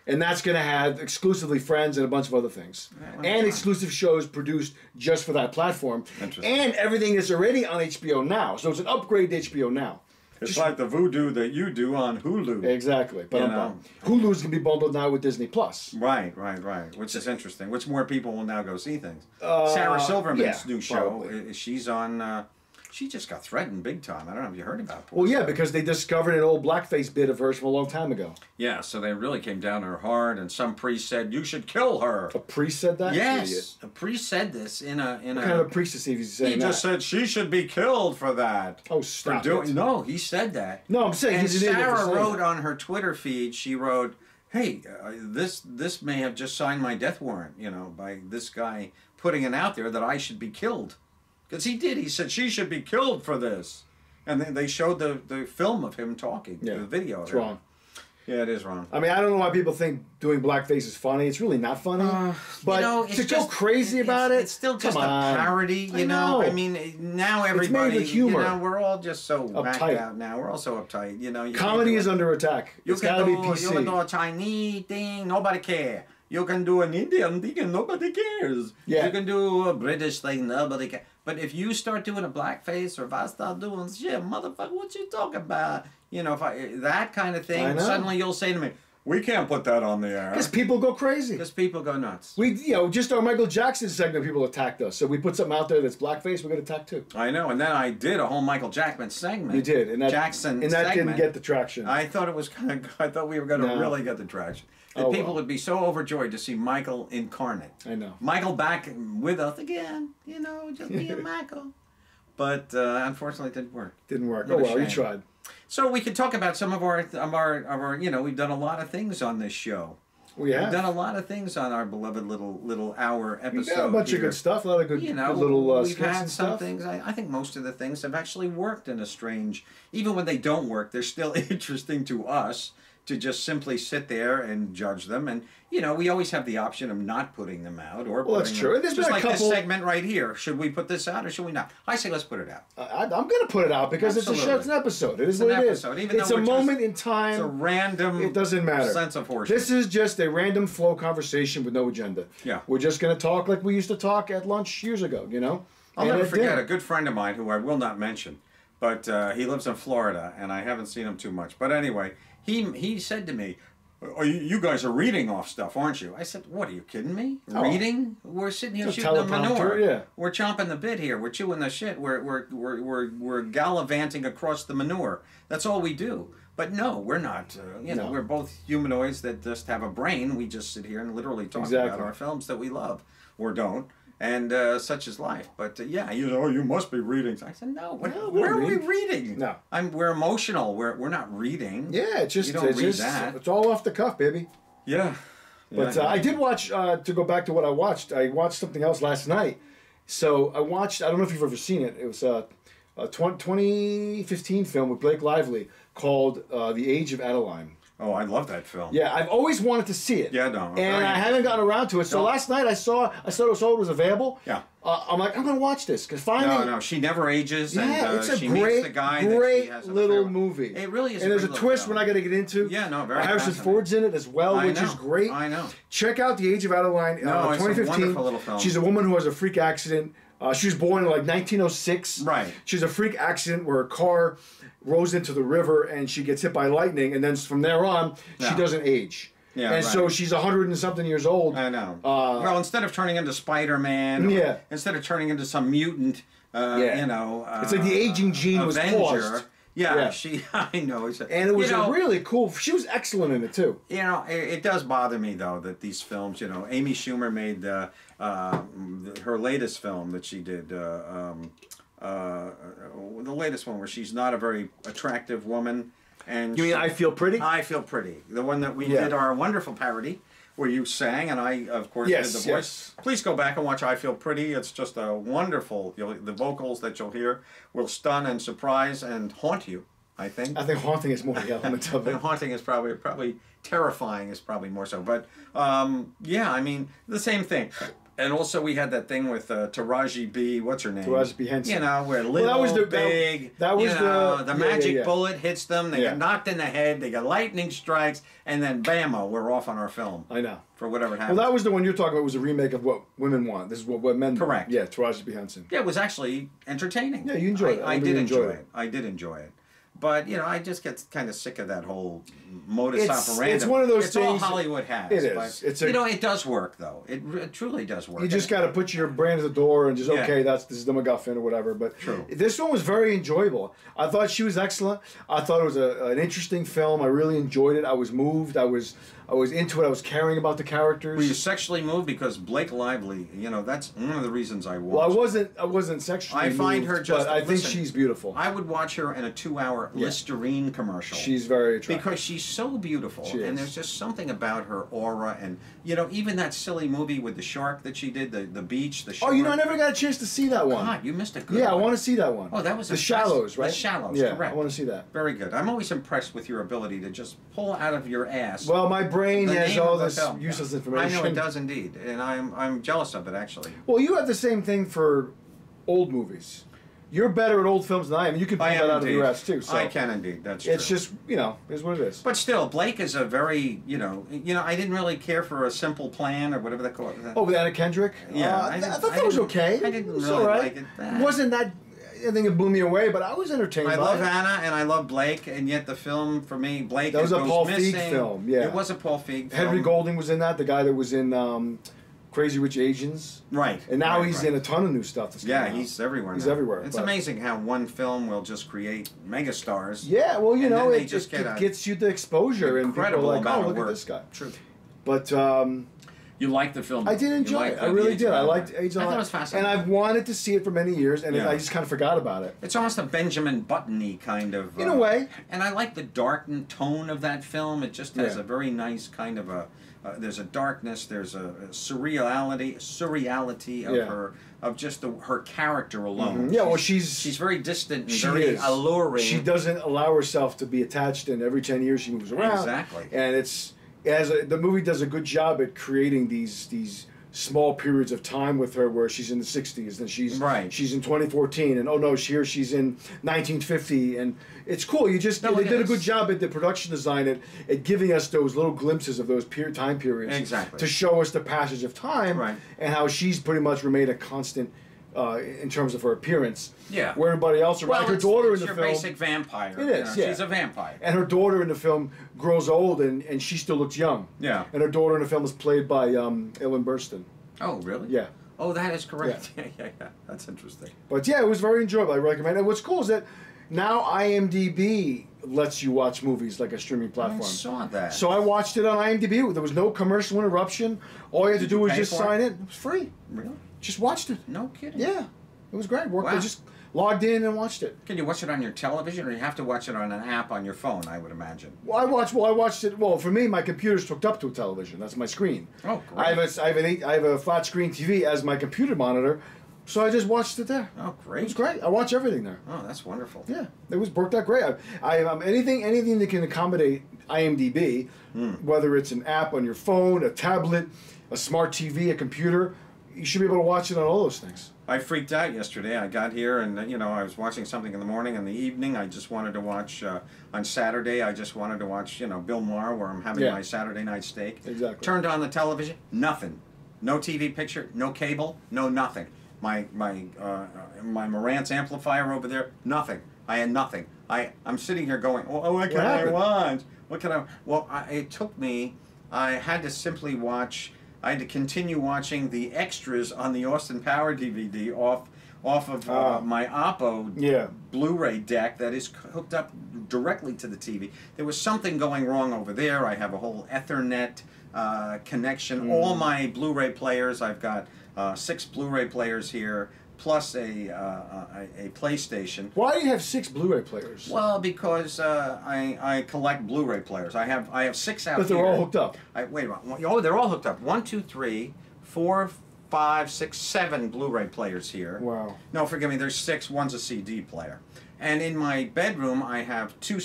And that's going to have exclusively Friends and a bunch of other things. And exclusive shows produced just for that platform. And everything is already on HBO Now. So it's an upgrade to HBO Now. It's like the voodoo that you do on Hulu. Exactly. But Hulu's going to be bundled now with Disney Plus. Right. Which is interesting. Which more people will now go see things. Sarah Silverman's new show. She's on... She just got threatened big time. I don't know if you heard about it. Well, yeah, because they discovered an old blackface bit of hers from a long time ago. Yeah, so they really came down to her hard, and some priest said, you should kill her. A priest said that? Yes. A priest said this in a... What kind of priest is he saying He just said she should be killed for that. Oh, stop it. No, he said that. No, I'm saying and he's an idiot. Sarah wrote on her Twitter feed, she wrote, hey, this may have just signed my death warrant, by this guy putting it out there that I should be killed. Because he did. He said she should be killed for this. And then they showed the film of him talking, the video. It's wrong. Yeah, it is wrong. I mean, I don't know why people think doing blackface is funny. It's really not funny. But to go crazy about it, it's still just a parody, you know? I mean, now everybody, it's made with humor. We're all just so whacked out now. We're all so uptight, Comedy is under attack. It's got to be PC. You can do a Chinese thing, nobody cares. You can do an Indian thing and nobody cares. Yeah. You can do a British thing, nobody cares. But if you start doing a blackface, or if I start doing shit, motherfucker, what you talking about? That kind of thing, suddenly you'll say to me, we can't put that on the air. Because people go crazy. Because people go nuts. Just our Michael Jackson segment, people attacked us. So we put something out there that's blackface, we're going to attack too. I know, and then I did a whole Michael Jackson segment. You did, and that segment didn't get the traction. I thought it was I thought we were going to really get the traction. That people would be so overjoyed to see Michael incarnate. I know. Michael back with us again, just being Michael. But unfortunately, it didn't work. Didn't work. Oh well, you tried. So we could talk about some of our we've done a lot of things on this show. We have. We've done a lot of things on our beloved little hour episode. We've got a bunch of good stuff, a lot of good, good little we've had some stuff. things. I think most of the things have actually worked in a strange. Even when they don't work, they're still interesting to us to just simply sit there and judge them. And, we always have the option of not putting them out. Or well, that's true. There's just like this segment right here. Should we put this out or should we not? I say let's put it out. I'm going to put it out because it's an episode. It is what it is. It's a moment in time. It's a random it doesn't matter. Sense of horseshit. This is just a random flow conversation with no agenda. Yeah. We're just going to talk like we used to talk at lunch years ago, I'll never forget a good friend of mine who I will not mention, but he lives in Florida and I haven't seen him too much. But anyway, he said to me, you guys are reading off stuff, aren't you? I said, what, are you kidding me? Reading? We're sitting here shooting the manure. Yeah. We're chomping the bit here. We're chewing the shit. We're gallivanting across the manure. That's all we do. But no, we're not. We're both humanoids that just have a brain. We just sit here and literally talk about our films that we love or don't. And such is life. But you must be reading. I said, no. Where are we reading? No, we're emotional. We're not reading. Yeah, it's just you don't read that. It's all off the cuff, baby. Yeah. But I did watch. To go back to what I watched something else last night. So I watched. I don't know if you've ever seen it. It was a 2015 film with Blake Lively called The Age of Adeline. Oh, I love that film. Yeah, I've always wanted to see it. Yeah, no. And I haven't gotten around to it. So last night I saw it was available. Yeah. I'm like, I'm going to watch this. Because finally... No, she never ages. Yeah, and, it's a she great, meets the guy great that she has little movie. It really is and a there's a twist we're not going to get into. Yeah, no, very Harrison Ford's in it as well, which is great. I know. Check out The Age of Adeline, 2015. It's a wonderful little film. She's a woman who has a freak accident. She was born in like 1906. Right. She's a freak accident where her car rolls into the river and she gets hit by lightning, and then from there on, she doesn't age. Yeah, and so she's 100 and something years old. I know. Well, instead of turning into Spider-Man, instead of turning into some mutant, you know, it's like the aging gene Avenger, was paused. Yeah, I know. And it was a really cool. She was excellent in it too. You know, it does bother me though that these films. You know, Amy Schumer made her latest film that she did. The latest one where she's not a very attractive woman. And you mean I Feel Pretty? I Feel Pretty. The one that we did our wonderful parody. Where you sang and I, of course, did the voice. Yes. Please go back and watch I Feel Pretty. It's just a wonderful, the vocals that you'll hear will stun and surprise and haunt you, I think. I think haunting is more the element of it. Haunting is probably terrifying is probably more so. But, yeah, I mean, the same thing. And also we had that thing with Taraji B. What's her name? Taraji B. Henson. You know, where little, that was the big. That was the magic bullet hits them. They get knocked in the head. They get lightning strikes, and then bammo, we're off on our film. I know. For whatever happens. Well, that was the one you're talking about. Was a remake of What Women Want. This is what men want. Correct. Yeah, Taraji B. Henson. Yeah, it was actually entertaining. Yeah, you enjoyed it. I did enjoy it. I did enjoy it. But, you know, I just get kind of sick of that whole modus operandi. It's one of those things. It's all Hollywood has. It is. But, you know, it does work, though. It truly does work. You just got to put your brand at the door and just, okay, this is the MacGuffin or whatever. But this one was very enjoyable. I thought she was excellent. I thought it was an interesting film. I really enjoyed it. I was moved. I was into it. I was caring about the characters. Were you sexually moved? Because Blake Lively, you know, that's one of the reasons I watched. Well, I wasn't sexually moved. I find her just. But I think she's beautiful. I would watch her in a 2-hour Listerine commercial. She's very attractive because she's so beautiful, and there's just something about her aura, and you know, even that silly movie with the shark that she did, the beach, the shark. Oh, you know, I never got a chance to see that one. God, you missed a good. Yeah, one. I want to see that one. Oh, that was The Shallows, right? The Shallows, yeah, correct. I want to see that. Very good. I'm always impressed with your ability to just pull out of your ass. Well, my brain has all this useless information. I know it does indeed, and I'm jealous of it actually. Well, you have the same thing for old movies. You're better at old films than I am. You can pull that out of your ass too. So I can indeed. That's true. It's just, you know, is what it is. But still, Blake is a very, you know, I didn't really care for A Simple Plan or whatever they call it. Oh, with Anna Kendrick. Yeah, I thought that was okay. I didn't really like it. It wasn't that. I think it blew me away, but I was entertained. I love Anna and I love Blake, and yet the film for me, Blake. That was a Paul Feig film. Yeah, it was a Paul Feig film. Henry Golding was in that. The guy that was in Crazy Rich Asians. Right. And now he's in a ton of new stuff. He's everywhere. He's everywhere. It's amazing how one film will just create megastars. Yeah, well, you know, it gets you the exposure, and people are like, oh, look at this guy. True. But you liked the film. I did enjoy it. I really did. I liked Age of I thought it was fascinating. And I've wanted to see it for many years, and I just kind of forgot about it. It's almost a Benjamin Button-y kind of... in a way. And I like the darkened tone of that film. It just has a very nice kind of a... there's a darkness, there's a surreality of her, of just her character alone. Yeah, well, she's very distant and very alluring. She doesn't allow herself to be attached, and every 10 years she moves around. Exactly. And the movie does a good job at creating these small periods of time with her where she's in the 60s, then she's in 2014, and oh no, she's in 1950, and it's cool. They did a good job at the production design at giving us those little glimpses of those time periods to show us the passage of time and how she's pretty much remained a constant in terms of her appearance. Yeah. Where everybody else, like her daughter in the film, basic vampire. It is. Yeah. She's a vampire. And her daughter in the film grows old, and she still looks young. Yeah. And her daughter in the film is played by Ellen Burstyn. Oh, really? Yeah. Oh, that is correct. Yeah. That's interesting. But yeah, it was very enjoyable. I recommend it. What's cool is that now IMDb lets you watch movies like a streaming platform. I saw that. So I watched it on IMDb. There was no commercial interruption. All you had to do was just sign in. It was free. Really? Just watched it. No kidding. Yeah. It was great. I just logged in and watched it. Can you watch it on your television, or you have to watch it on an app on your phone, I would imagine? Well, I watched it. Well, for me, my computer's hooked up to a television. That's my screen. Oh, great. I have a flat screen TV as my computer monitor, so I just watched it there. Oh, great. It was great. I watch everything there. Oh, that's wonderful. Yeah, it worked out great. I anything that can accommodate IMDb, whether it's an app on your phone, a tablet, a smart TV, a computer, you should be able to watch it on all those things. I freaked out yesterday. I got here and, I was watching something in the morning. In the evening, I just wanted to watch, on Saturday, I just wanted to watch, Bill Maher, where I'm having my Saturday night steak. Exactly. Turned on the television, nothing. No TV picture, no cable, no nothing. My Marantz amplifier over there, nothing. I had nothing. I'm sitting here going, what can I watch? What can I... Well, it took me... I had to simply watch. I had to continue watching the extras on the Austin Power DVD off of my Oppo Blu-ray deck that is hooked up directly to the TV. There was something going wrong over there. I have a whole Ethernet connection. All my Blu-ray players, I've got 6 Blu-ray players here, plus a PlayStation. Why do you have 6 Blu-ray players? Well, because I collect Blu-ray players. I have 6 out here. But they're all hooked up. Wait a minute. Oh, they're all hooked up. 1, 2, 3, 4, 5, 6, 7 Blu-ray players here. Wow. No, forgive me. There's 6. One's a CD player. And in my bedroom, I have 2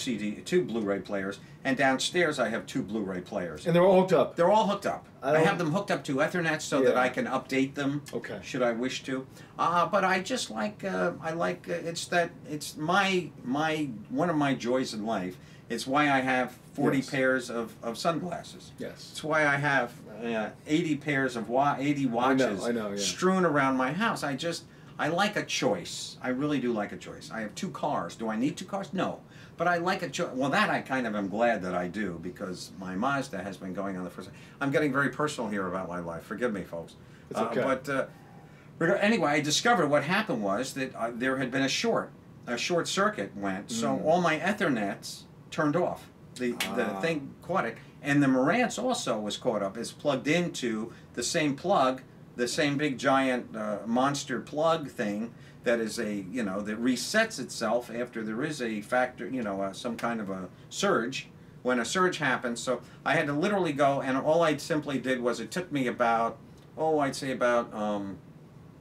Blu-ray players, and downstairs I have 2 Blu-ray players. And they're all hooked up. They're all hooked up. I have them hooked up to Ethernet so that I can update them. Okay. Should I wish to? But I just like it's one of my joys in life. It's why I have 40 pairs of sunglasses. Yes. It's why I have 80 pairs of 80 watches I know, strewn around my house. I like a choice. I really do like a choice. I have 2 cars. Do I need 2 cars? No. But I like a choice. Well, that I kind of am glad that I do, because my Mazda has been going on the first. I'm getting very personal here about my life. Forgive me, folks. It's okay. But anyway, I discovered what happened was that there had been a short circuit went, so all my Ethernets turned off. The thing caught it, and the Marantz also was caught up. It's plugged into the same plug, the same big giant monster plug thing that is that resets itself after there is a factor, some kind of a surge. When a surge happens, so I had to literally go, and all I simply did was, it took me about, I'd say about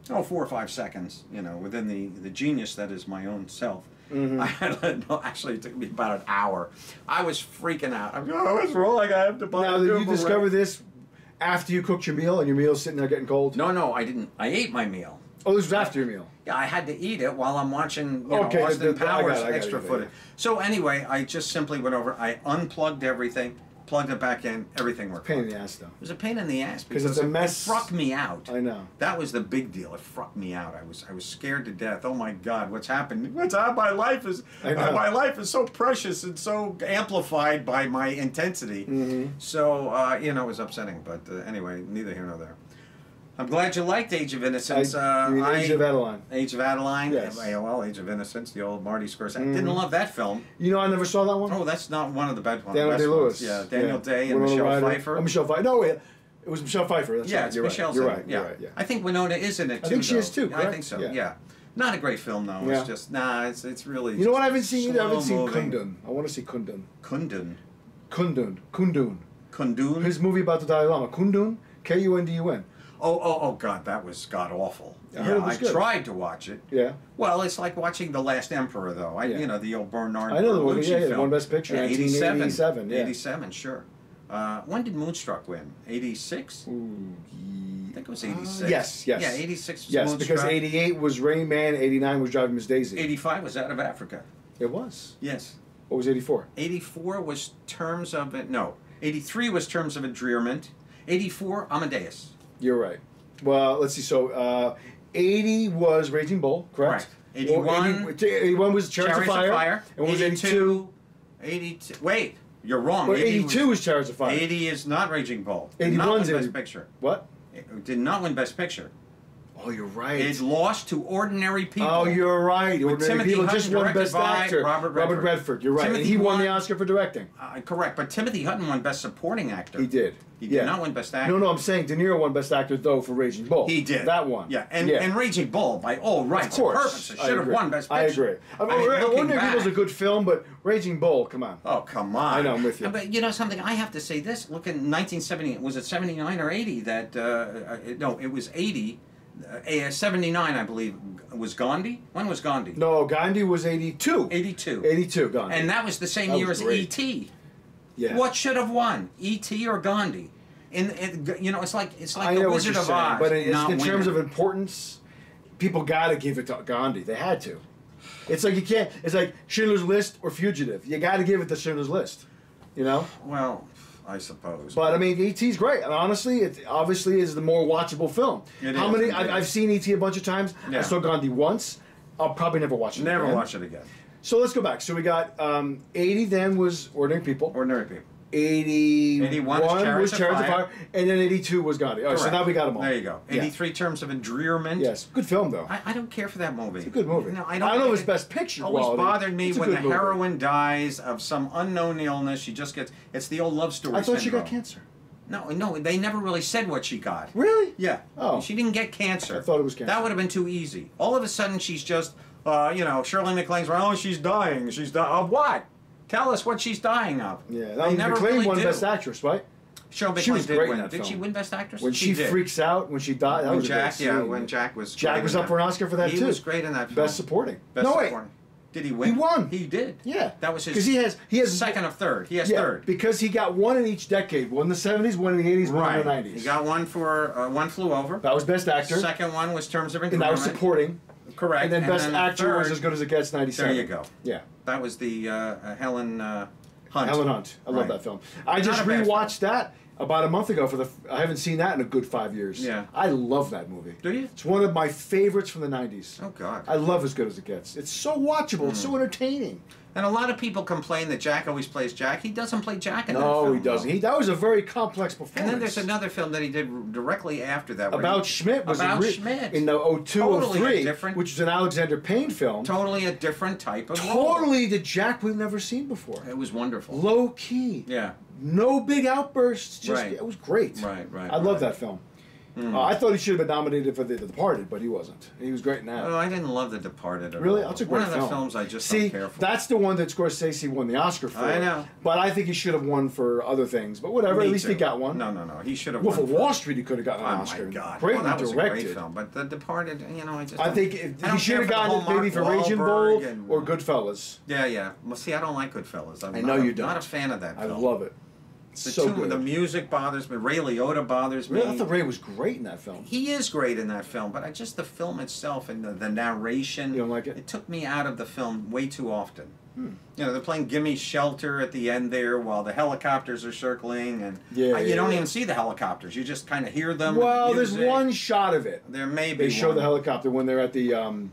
4 or 5 seconds, within the genius that is my own self. Actually, it took me about an hour. I was freaking out. I'm going, what's wrong? I have to buy. Now, did you discover this after you cooked your meal, and your meal's sitting there getting cold? No, I didn't. I ate my meal. Oh, this was after your meal. Yeah, I had to eat it while I'm watching Austin Powers extra footage. So anyway, I just simply went over. I unplugged everything, plugged it back in. Everything worked. Pain in the ass, though. It was a pain in the ass because it's a mess. It frucked me out. I know. That was the big deal. It frucked me out. I was scared to death. Oh my God, what's happened? My life is. My life is so precious and so amplified by my intensity. So it was upsetting. But anyway, neither here nor there. I'm glad you liked Age of Innocence. Age of Adeline. Age of Adeline. Yes. AOL, Age of Innocence, the old Marty Scorsese. I didn't love that film. I never saw that one. Oh, that's not one of the bad ones. Daniel Day-Lewis. Yeah, Daniel Day and Michelle Pfeiffer. Oh, Michelle Pfeiffer. No, it was Michelle Pfeiffer. That's right. It's Michelle's You're in right. it. You're right. Yeah. I think Winona is in it too. I think she is too. Correct? I think so. Yeah. Not a great film though. Yeah. It's just it's really. You know what I haven't seen either? I haven't seen slow-moving. Kundun. I want to see Kundun. Kundun. Kundun. His movie about the Dalai Lama. Kundun. Kundun. Oh God, that was god awful. I tried to watch it. Yeah. Well, it's like watching The Last Emperor, though. The old Bernard. I know the movie. Film. Won Best Picture. 1987. 87, sure. When did Moonstruck win? 86. I think it was 86. Yes. Yeah, 86 was Moonstruck. Because 88 was Rain Man. 89 was Driving Miss Daisy. 85 was Out of Africa. It was. Yes. What was 84? 84 was Terms of it. No. 83 was Terms of Endearment. 84 Amadeus. You're right. Well, let's see. So, 80 was Raging Bull, correct? 81. 81 was Chariots of Fire. And what was 82? 82. Wait, you're wrong. Well, 82 was Chariots of Fire. 80 is not Raging Bull. 81 is Best Picture. What? It did not win Best Picture. Oh, you're right. It lost to Ordinary People. Oh, you're right. Ordinary People just won Best Actor. Robert Redford. You're right. And he won the Oscar for directing. Correct. But Timothy Hutton won Best Supporting Actor. He did. He did not win Best Actor. No, I'm saying De Niro won Best Actor, though, for Raging Bull. He did. That one. Yeah, and Raging Bull, by all rights and purposes, should have won Best Picture. I agree. Ordinary People's a good film, but Raging Bull, come on. Oh, come on. I know, I'm with you. But you know something, I have to say this. Look at 1970, was it 79 or 80 that, no, it was 80. 79, I believe, was Gandhi? When was Gandhi? No, Gandhi was 82. 82. 82, Gandhi. And that was the same year as E.T. Yeah. What should have won, E.T. or Gandhi? It's like the Wizard of Oz. But in terms of importance, people got to give it to Gandhi. They had to. It's like you can't. It's like Schindler's List or Fugitive. You got to give it to Schindler's List. You know. Well, I suppose. But I mean, E.T.'s great. And honestly, it obviously is the more watchable film. How many? I've seen E.T. a bunch of times. Yeah. I saw Gandhi once. I'll probably never watch it. Watch it again. So let's go back. So we got 80. Then was Ordinary People. Ordinary People. 81 was Chariots of Fire, and then 82 was Gandhi. Oh, so now we got them all. There you go. 83 Terms of Endearment. Yes, good film though. I don't care for that movie. It's a good movie. No, I don't know if it's best picture always quality. Bothered me when the movie. heroine dies of some unknown illness. She just gets. It's the old love story. I thought syndrome. she got cancer. No, they never really said what she got. Really? Yeah. Oh. She didn't get cancer. I thought it was cancer. That would have been too easy. All of a sudden, she's just, Shirley MacLaine's, oh, she's dying. She's dying. Of what? Tell us what she's dying of. Yeah. They never MacLaine really won do. Best Actress, right? Shirley She was MacLaine great did in win. that Did she film. win Best Actress? When she did. freaks out, when she died, that When was Jack, a great scene. when Jack was. Jack was up for an Oscar for that too. He was great in that film. Best Supporting. Best no, supporting. wait. Did he win? He won. He did. Yeah. That was his. Because he has second or third. He has third. Because he got one in each decade. One in the 70s, one in the 80s, one in the 90s. He got one for One Flew Over. That was Best Actor. Second one was Terms of And Endearment. that was Supporting. Correct. And then Best Actor third, was As Good as It Gets, 97. There you go. Yeah. That was the Helen Hunt. Helen Hunt. I love that film. I just Not a bad rewatched that about a month ago I haven't seen that in a good 5 years. Yeah. I love that movie. Do you? It's one of my favorites from the 90s. Oh, God. I love As Good as It Gets. It's so watchable. It's so entertaining. And a lot of people complain that Jack always plays Jack. He doesn't play Jack in that film. No, he doesn't. That was a very complex performance. And then there's another film that he did directly after that. About Schmidt was Schmidt. in the 02, Totally 03, different. which is an Alexander Payne film. Totally a different type of role. Totally the Jack we've never seen before. It was wonderful. Low key. Yeah. No big outbursts. Just Right. It was great. Right. I love that film. I thought he should have been nominated for The Departed, but he wasn't. He was great in that. Oh, I didn't love The Departed at Really? all. That's a great One of film. the films I just See, don't care for. that's the one that Scorsese won the Oscar for. I know. But I think he should have won for other things. But whatever, Me at least he too. got one. No. He should have Wolf won. of Wall Street, he could have gotten an Oh Oscar. my God! Greatly Well, that was directed. a great film, but The Departed, I just. I think he should have gotten it maybe for Raging Bull or Goodfellas. Yeah. Well, see, I don't like Goodfellas. I know you don't. Not a fan of that I film. love it. The music bothers me. Ray Liotta bothers me. Really? I thought Ray was great in that film. He is great in that film, but the film itself and the narration. You don't like it? It took me out of the film way too often. They're playing "Gimme Shelter" at the end there while the helicopters are circling, and you don't even see the helicopters. You just kind of hear them. Well, there's one shot of it. There may be. They show the helicopter when they're at the.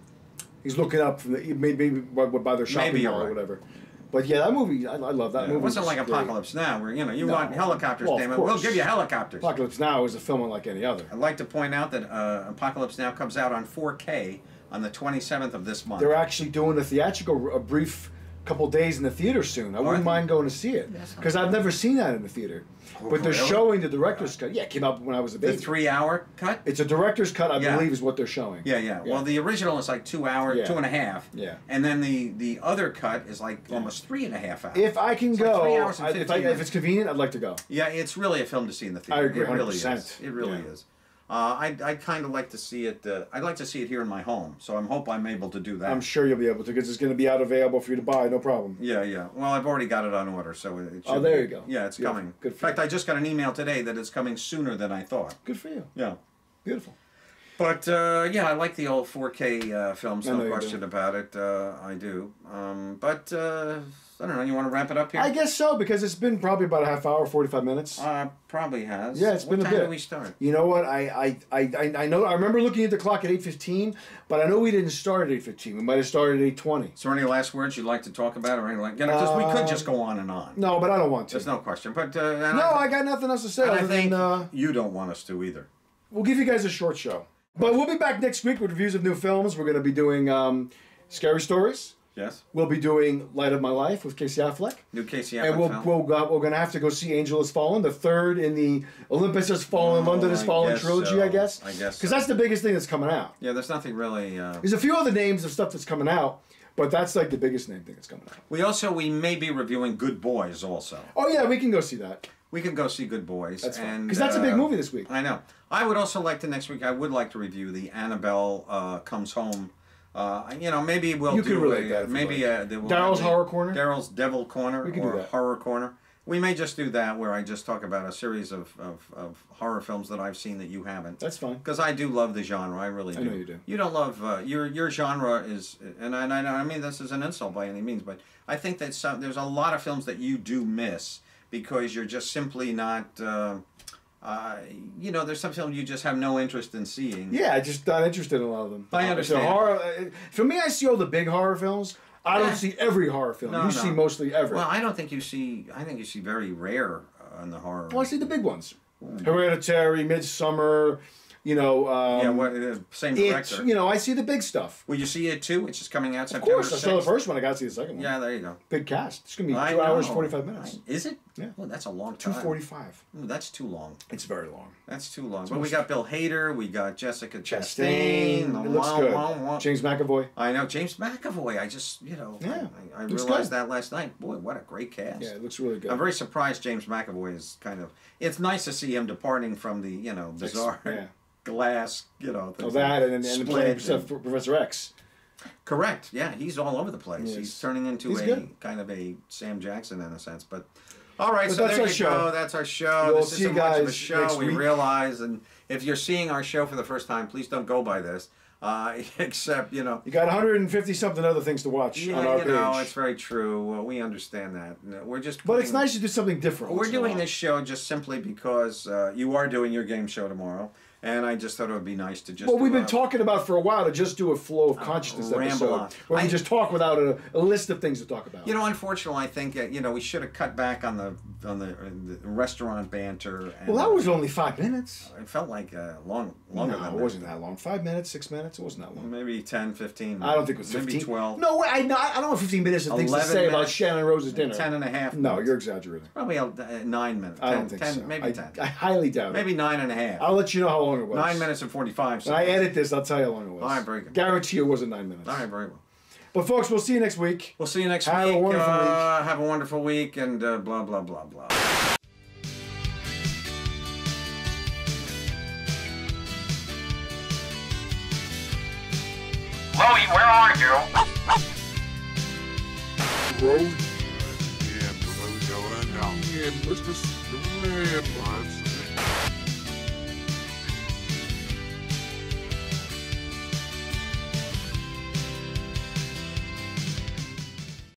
He's looking up from maybe by their shopping mall or whatever. But yeah, that movie, I love that movie. It wasn't like Apocalypse Now, where you want helicopters, damn it. We'll give you helicopters. Apocalypse Now is a film unlike any other. I'd like to point out that Apocalypse Now comes out on 4K on the 27th of this month. They're actually doing a brief couple days in the theater soon. I wouldn't mind going to see it because I've never seen that in the theater. But they're showing the director's cut. Yeah, it came out when I was a baby. The 3-hour cut? It's a director's cut, I believe, is what they're showing. Yeah. Well, the original is like 2 hours, 2.5. Yeah. And then the other cut is like almost 3.5 hours. If I can It's go, like 3 hours and 15 if it's convenient, I'd like to go. Yeah, it's really a film to see in the theater. I agree, It really 100%. is. It really is. I'd kind of like to see it. I'd like to see it here in my home. So I hope I'm able to do that. I'm sure you'll be able to because it's going to be available for you to buy, no problem. Yeah. Well, I've already got it on order, so it should. Oh, there you go. Yeah, it's coming. Good In fact, I just got an email today that it's coming sooner than I thought. Good for you. Yeah. Beautiful. But I like the old 4K films. No question do. about it. I do. But I don't know. You want to wrap it up here? I guess so because it's been probably about a half hour, 45 minutes. Probably has. Yeah, it's been a bit. What time do we start? You know what? I know. I remember looking at the clock at 8:15, but I know we didn't start at 8:15. We might have started at 8:20. Is there any last words you'd like to talk about, or anything like? Because we could just go on and on. No, but I don't want to. There's no question. But I got nothing else to say. I think than, you don't want us to either. We'll give you guys a short show, but we'll be back next week with reviews of new films. We're going to be doing Scary Stories. Yes. We'll be doing Light of My Life with Casey Affleck. New Casey Affleck And film. we're going to have to go see Angel Has Fallen, the third in the Olympus Has Fallen, London Has Fallen trilogy, so. I guess. I guess because that's the biggest thing that's coming out. Yeah, there's nothing really. There's a few other names of stuff that's coming out, but that's like the biggest name thing that's coming out. We may be reviewing Good Boys also. Oh yeah, we can go see that. We can go see Good Boys. That's fine. Because that's a big movie this week. I know. I would also like to next week. I would like to review the Annabelle Comes Home. Maybe we'll you do could relate that. maybe Daryl's Horror Corner. Daryl's Devil Corner We can do or that. Horror Corner. We may just do that where I just talk about a series of horror films that I've seen that you haven't. That's fine. Because I do love the genre. I really do. I know you do. You don't love your genre is, and I mean this is an insult by any means, but I think that there's a lot of films that you do miss because you're just simply not. There's some films you just have no interest in seeing. Yeah, just not interested in a lot of them. I understand. For me, I see all the big horror films. I don't see every horror film. No, you see mostly every. Well, I don't think you see. I think you see very rare in the horror. Well, I see the big ones. Hereditary, Midsummer. You know, same director. I see the big stuff. Will you see it too? It's just coming out Of September course, I saw the first one. I got to see the second one. Yeah, there you go. Big cast. It's gonna be 2 hours 45 minutes. Is it? Yeah. Well, that's a long time. 2:45. Ooh, that's too long. It's very long. That's too long. But we got Bill Hader. We got Jessica Chastain. It looks good. James McAvoy. I know James McAvoy. I just I realized that last night. Boy, what a great cast. Yeah, it looks really good. I'm very surprised James McAvoy is kind of. It's nice to see him departing from the bizarre. Glass, that and playing Professor X. Correct. Yeah, he's all over the place. Yes. He's turning into kind of a Sam Jackson in a sense. But all right, but so that's there our you show. go. That's our show. We'll this see isn't you much of a guys show. next We week. realize, and if you're seeing our show for the first time, please don't go by this. Except you got 150 something other things to watch on our page. It's very true. We understand that. We're just. But it's nice to do something different. We're doing this show just simply because you are doing your game show tomorrow. And I just thought it would be nice to just. Well, we've been talking about for a while to just do a flow of consciousness episode where we just talk without a list of things to talk about. Unfortunately, I think we should have cut back on the restaurant banter. And, well, that was only 5 minutes. It felt like longer than that. No, it wasn't that long. 5 minutes, 6 minutes. It wasn't that long. Maybe 10, 15. I don't think it was 15. Maybe 12. No, I don't want 15 minutes of things to say about Shannon Rose's dinner. 10 and a half. No, you're exaggerating. Probably 9 minutes. I don't think 10, so. Maybe 10. I highly doubt it. Maybe 9 and a half. I'll let you know how long it was. 9 minutes and 45 seconds. When I edit this, I'll tell you how long it was. All right, very good. Guarantee it wasn't 9 minutes. All right, very well. But folks, we'll see you next week. We'll see you next week. Have a wonderful week. Have a wonderful week and blah, blah, blah, blah. Louie, where are you? Road. Yeah, going down. Yeah, Mr.